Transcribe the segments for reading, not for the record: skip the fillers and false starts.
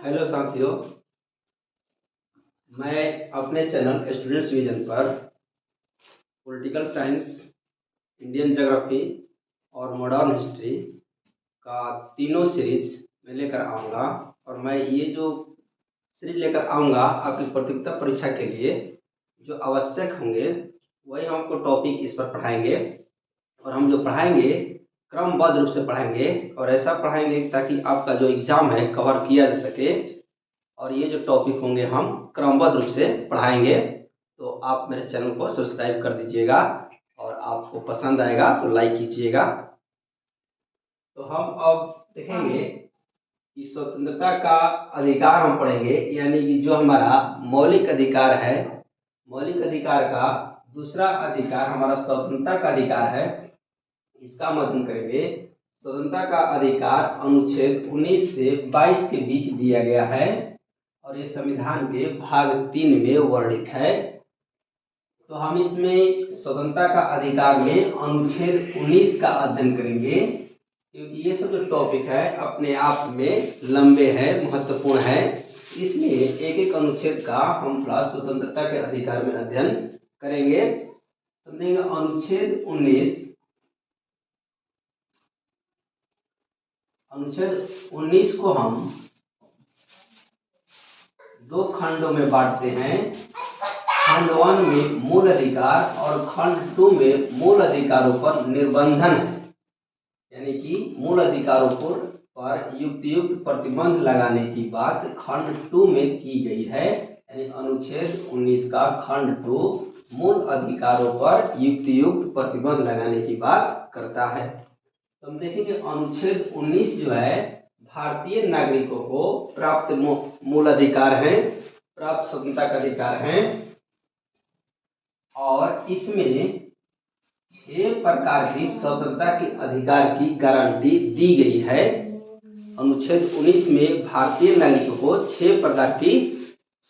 Hello साथियों, मैं अपने चैनल स्टूडेंट्स विजन पर पॉलिटिकल साइंस, इंडियन ज्योग्राफी और मॉडर्न हिस्ट्री का तीनों सीरीज में लेकर आऊँगा। और मैं ये जो सीरीज लेकर आऊँगा आपकी प्रतियोगिता परीक्षा के लिए जो आवश्यक होंगे वही हम आपको टॉपिक इस पर पढ़ाएंगे। और हम जो पढ़ाएंगे क्रमबद्ध रूप से पढ़ाएंगे और ऐसा पढ़ाएंगे ताकि आपका जो एग्ज़ाम है कवर किया जा सके। और ये जो टॉपिक होंगे हम क्रमबद्ध रूप से पढ़ाएंगे। तो आप मेरे चैनल को सब्सक्राइब कर दीजिएगा और आपको पसंद आएगा तो लाइक कीजिएगा। तो हम अब देखेंगे कि स्वतंत्रता का अधिकार हम पढ़ेंगे, यानी कि जो हमारा मौलिक अधिकार है, मौलिक अधिकार का दूसरा अधिकार हमारा स्वतंत्रता का अधिकार है, इसका हम अध्ययन करेंगे। स्वतंत्रता का अधिकार अनुच्छेद 19 से 22 के बीच दिया गया है और ये संविधान के भाग 3 में वर्णित है। तो हम इसमें स्वतंत्रता का अधिकार में अनुच्छेद 19 का अध्ययन करेंगे, क्योंकि ये सब जो टॉपिक है अपने आप में लंबे हैं, महत्वपूर्ण है, इसलिए एक एक अनुच्छेद का हम थोड़ा स्वतंत्रता के अधिकार में अध्ययन करेंगे। तो देखेंगे अनुच्छेद 19 को हम दो खंडों में बांटते हैं। खंड 1 में मूल अधिकार और खंड 2 में मूल अधिकारों पर निर्बंधन है, यानी कि मूल अधिकारों पर युक्त प्रतिबंध लगाने की बात खंड 2 में की गई है। यानी अनुच्छेद 19 का खंड 2 मूल अधिकारों पर युक्त प्रतिबंध लगाने की बात करता है। तो हम देखेंगे अनुच्छेद 19 जो है भारतीय नागरिकों को प्राप्त मूल अधिकार है, प्राप्त स्वतंत्रता का अधिकार है और इसमें 6 प्रकार की स्वतंत्रता के अधिकार की गारंटी दी गई है। अनुच्छेद 19 में भारतीय नागरिकों को 6 प्रकार की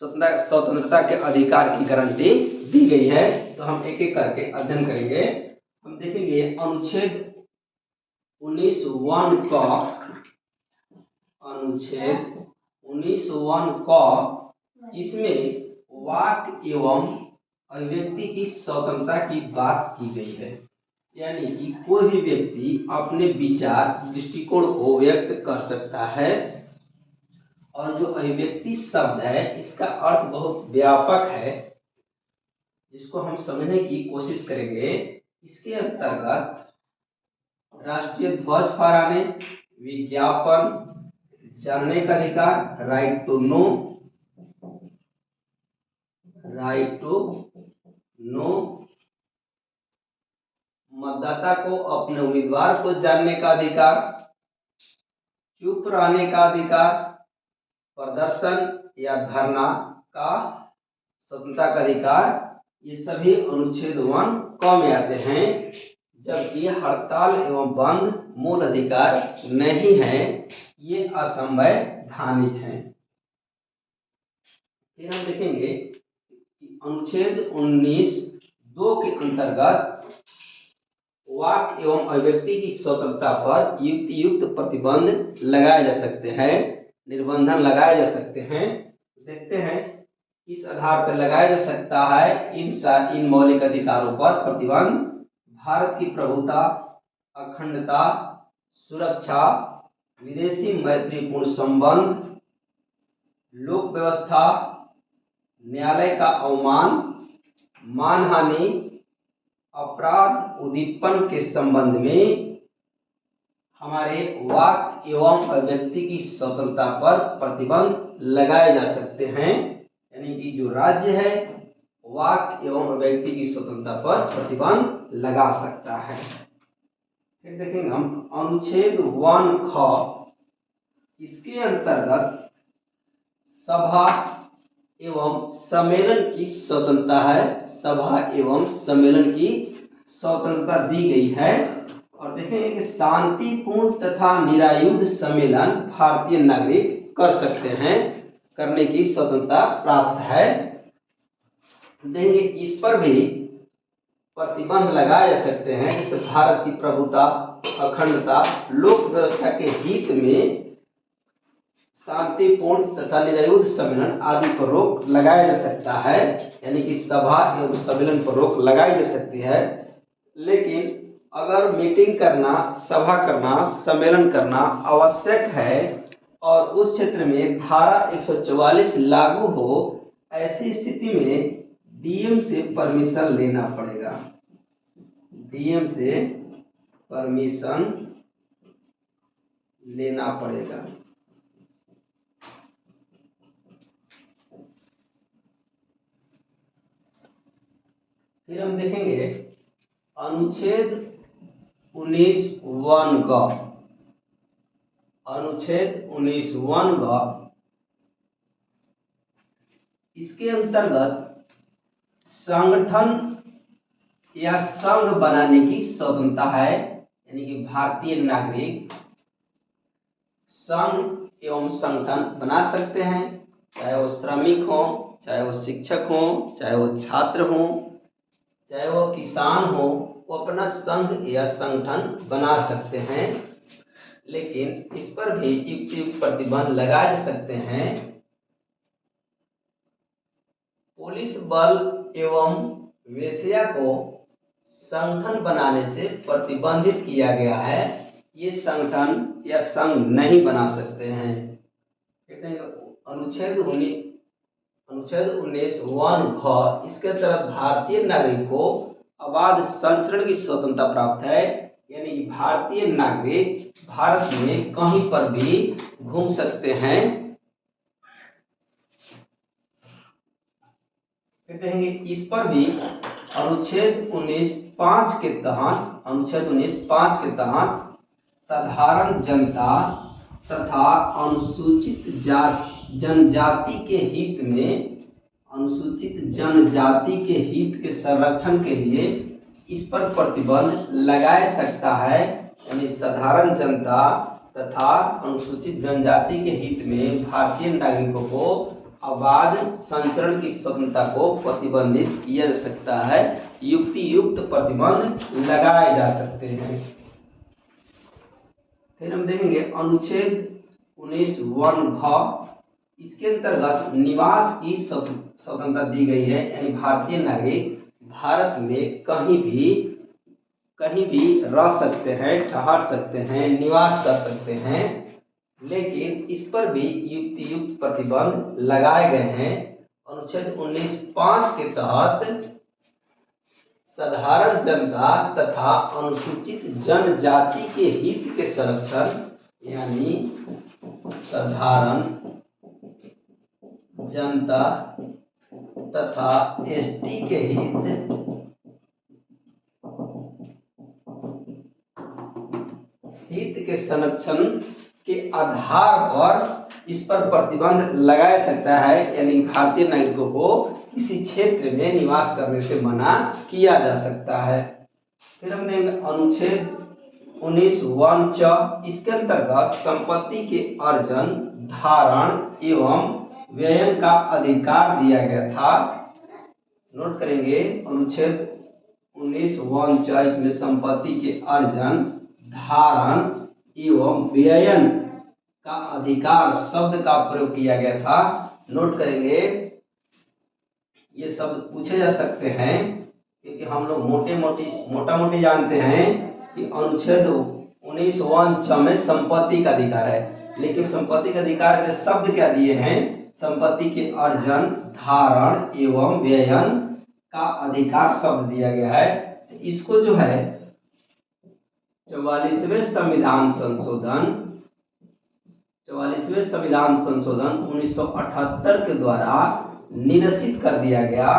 स्वतंत्रता के अधिकार की गारंटी दी गई है। तो हम एक एक करके अध्ययन करेंगे। हम देखेंगे अनुच्छेद 19(1) का इसमें वाक एवं अभिव्यक्ति की स्वतंत्रता की बात की गई है, यानी कि कोई भी व्यक्ति अपने विचार दृष्टिकोण को व्यक्त कर सकता है। और जो अभिव्यक्ति शब्द है इसका अर्थ बहुत व्यापक है, जिसको हम समझने की कोशिश करेंगे। इसके अंतर्गत राष्ट्रीय ध्वज फहराने, विज्ञापन, जानने का अधिकार, राइट टू नो, मतदाता को अपने उम्मीदवार को जानने का अधिकार, चुप रहने का अधिकार, प्रदर्शन या धरना का स्वतंत्रता का अधिकार, ये सभी अनुच्छेद 1 क में आते हैं। जबकि हड़ताल एवं बंद मूल अधिकार नहीं है, ये असंवैधानिक है। फिर हम देखेंगे कि अनुच्छेद 19(2) के अंतर्गत वाक एवं अभिव्यक्ति की स्वतंत्रता पर युक्त प्रतिबंध लगाए जा सकते हैं, निर्बंधन लगाए जा सकते हैं। देखते हैं किस आधार पर लगाया जा सकता है इन मौलिक अधिकारों पर प्रतिबंध। भारत की प्रभुता, अखंडता, सुरक्षा, विदेशी मैत्रीपूर्ण संबंध, लोक व्यवस्था, न्यायालय का अवमान, मानहानि, अपराध उद्दीपन के संबंध में हमारे वाक एवं अभिव्यक्ति की स्वतंत्रता पर प्रतिबंध लगाए जा सकते हैं। यानी कि जो राज्य है वाक एवं अभिव्यक्ति की स्वतंत्रता पर प्रतिबंध लगा सकता है। फिर देखेंगे हम अनुच्छेद 1 ख, इसके अंतर्गत सभा एवं सम्मेलन की स्वतंत्रता है, सभा एवं सम्मेलन की स्वतंत्रता दी गई है। और देखेंगे कि शांतिपूर्ण तथा निरायुध सम्मेलन भारतीय नागरिक कर सकते हैं, करने की स्वतंत्रता प्राप्त है। देखेंगे इस पर भी प्रतिबंध लगाए जा सकते हैं, जैसे भारत की प्रभुता, अखंडता, लोक व्यवस्था के हित में शांतिपूर्ण तथा निरायुध सम्मेलन आदि पर रोक लगाया जा सकता है, यानी कि सभा एवं सम्मेलन पर रोक लगाई जा सकती है। लेकिन अगर मीटिंग करना, सभा करना, सम्मेलन करना आवश्यक है और उस क्षेत्र में धारा 144 लागू हो, ऐसी स्थिति में डीएम से परमिशन लेना पड़ेगा। डीएम से परमिशन लेना पड़ेगा। फिर हम देखेंगे अनुच्छेद 19(1) ग। अनुच्छेद 19(1) ग, इसके अंतर्गत संगठन या संघ बनाने की स्वतंत्रता है, यानी कि भारतीय नागरिक संघ एवं संगठन बना सकते हैं, चाहे वो श्रमिक हो, चाहे वो शिक्षक हो, चाहे वो छात्र हो, चाहे वो किसान हो, वो अपना संघ या संगठन बना सकते हैं। लेकिन इस पर भी युक्त प्रतिबंध लगाए जा सकते हैं। पुलिस बल एवं वेश्या को संगठन बनाने से प्रतिबंधित किया गया है। ये संगठन या संघ नहीं बना सकते हैं। कहते हैं अनुच्छेद 19(1) ख, इसके तहत भारतीय नागरिक को अबाध संचरण की स्वतंत्रता प्राप्त है, यानी भारतीय नागरिक भारत में कहीं पर भी घूम सकते हैं। कहते हैं कि इस पर भी अनुच्छेद 19(5) के तहत साधारण जनता तथा अनुसूचित जनजाति के हित के संरक्षण के लिए इस पर प्रतिबंध लगाया सकता है, यानी साधारण जनता तथा अनुसूचित जनजाति के हित में भारतीय नागरिकों को अबाध संचरण की स्वतंत्रता को प्रतिबंधित किया जा सकता है। युक्त प्रतिबंध लगाए जा सकते हैं। फिर हम देखेंगे अनुच्छेद 19(1) घ, इसके अंतर्गत निवास की स्वतंत्रता दी गई है, यानी भारतीय नागरिक भारत में कहीं भी रह सकते हैं, ठहर सकते हैं, निवास कर सकते हैं। लेकिन इस पर भी युक्त प्रतिबंध लगाए गए हैं। अनुच्छेद 19(5) के तहत साधारण जनता तथा अनुसूचित जनजाति के हित के संरक्षण, यानी साधारण जनता तथा एसटी के हित के संरक्षण के आधार पर इस पर प्रतिबंध लगाया सकता है, यानी भारतीय नागरिकों को किसी क्षेत्र में निवास करने से मना किया जा सकता है। फिर हम देखेंगे अनुच्छेद 19(1) च, इसके अंतर्गत संपत्ति के अर्जन, धारण एवं व्ययन का अधिकार दिया गया था। नोट करेंगे अनुच्छेद 19(1) च, इसमें संपत्ति के अर्जन, धारण एवं व्ययन का अधिकार शब्द का प्रयोग किया गया था। नोट करेंगे, ये शब्द पूछे जा सकते हैं क्योंकि हम लोग मोटा मोटी जानते हैं कि अनुच्छेद 19(1) च में संपत्ति का अधिकार है, लेकिन संपत्ति के अधिकार के शब्द क्या दिए हैं? संपत्ति के अर्जन, धारण एवं व्ययन का अधिकार शब्द दिया गया है। इसको जो है 44वें संविधान संशोधन 1978 के द्वारा निरसित कर दिया गया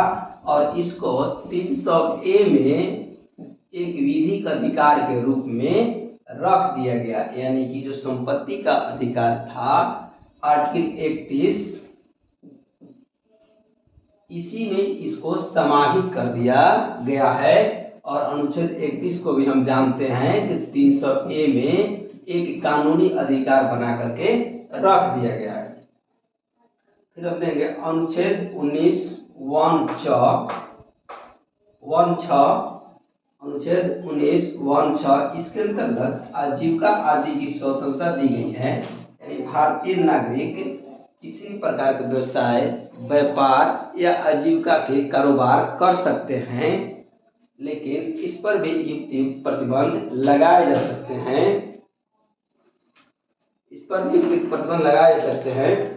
और इसको 300A में एक विधिक अधिकार के रूप में रख दिया गया, यानी कि जो संपत्ति का अधिकार था आर्टिकल 31, इसी में इसको समाहित कर दिया गया है। और अनुच्छेद 31 को भी हम जानते हैं कि 300A में एक कानूनी अधिकार बना करके रख दिया गया है। फिर हम देंगे अनुच्छेद 19(1) अनुच्छेद 19(1) इसके अंतर्गत आजीविका आदि की स्वतंत्रता दी गई है, यानी यानी भारतीय नागरिक किसी भी प्रकार के व्यवसाय, व्यापार या आजीविका के कारोबार कर सकते हैं, लेकिन इस पर भी युक्त प्रतिबंध लगाए जा सकते हैं। इस पर भी युक्त प्रतिबंध लगाए जा सकते हैं।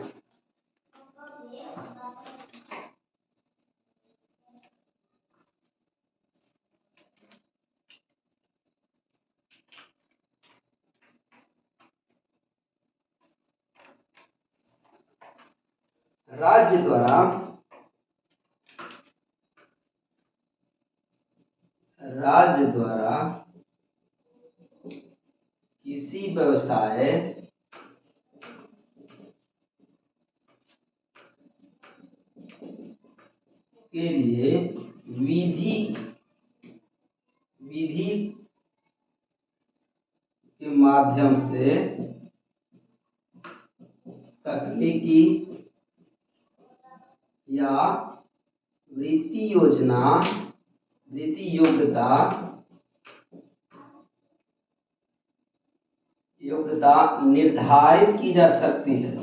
राज्य द्वारा किसी व्यवसाय के लिए विधि के माध्यम से तकनीकी या वृत्ति योग्यता निर्धारित की जा सकती है।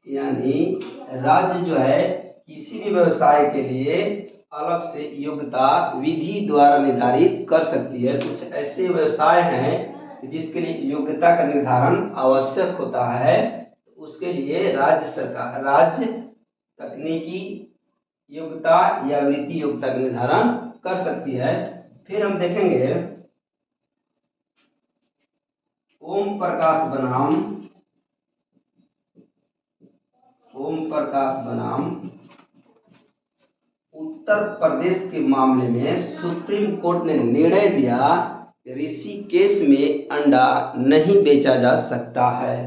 यानी राज्य जो है किसी भी व्यवसाय के लिए अलग से योग्यता विधि द्वारा निर्धारित कर सकती है। कुछ ऐसे व्यवसाय हैं जिसके लिए योग्यता का निर्धारण आवश्यक होता है, उसके लिए राज्य तकनीकी योग्यता या वृत्ति योग्यता का निर्धारण कर सकती है। फिर हम देखेंगे ओम प्रकाश बनाम उत्तर प्रदेश के मामले में सुप्रीम कोर्ट ने निर्णय दिया कि ऋषिकेश में अंडा नहीं बेचा जा सकता है।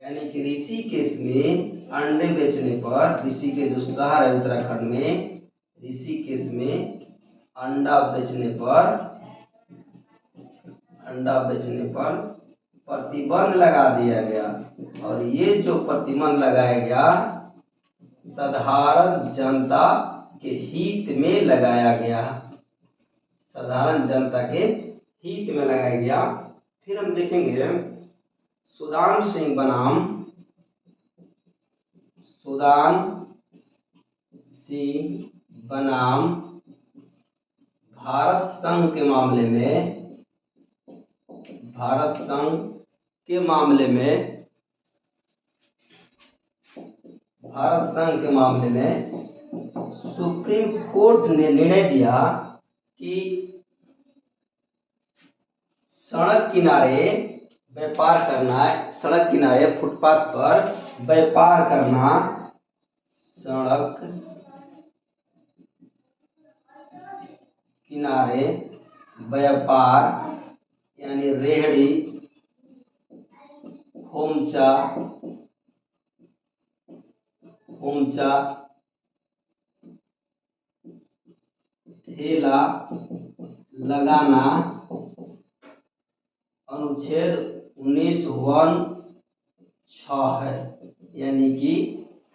यानी कि ऋषिकेश में अंडे बेचने पर, ऋषिकेश जो शहर है उत्तराखंड में, ऋषिकेश में अंडा बेचने पर प्रतिबंध लगा दिया गया। और ये जो प्रतिबंध लगाया गया साधारण जनता के हित में लगाया गया, साधारण जनता के हित में लगाया गया। फिर हम देखेंगे सुदान सिंह बनाम भारत संघ के मामले में सुप्रीम कोर्ट ने निर्णय दिया कि सड़क किनारे फुटपाथ पर व्यापार करना, सड़क किनारे व्यापार यानी रेहड़ी, खोमचा, ठेला लगाना अनुच्छेद 19(1)(6) है। यानी कि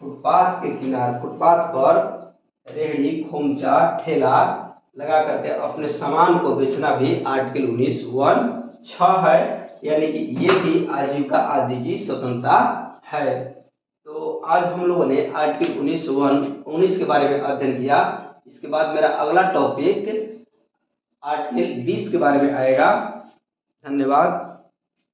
फुटपाथ पर रेहड़ी, खोमचा, ठेला लगा करके अपने सामान को बेचना भी आर्टिकल 19(1)(6) है। यानी कि ये भी आजीविका आदि की स्वतंत्रता है। तो आज हम लोगों ने आर्टिकल 19 के बारे में अध्ययन किया। इसके बाद मेरा अगला टॉपिक आर्टिकल 20 के बारे में आएगा। धन्यवाद।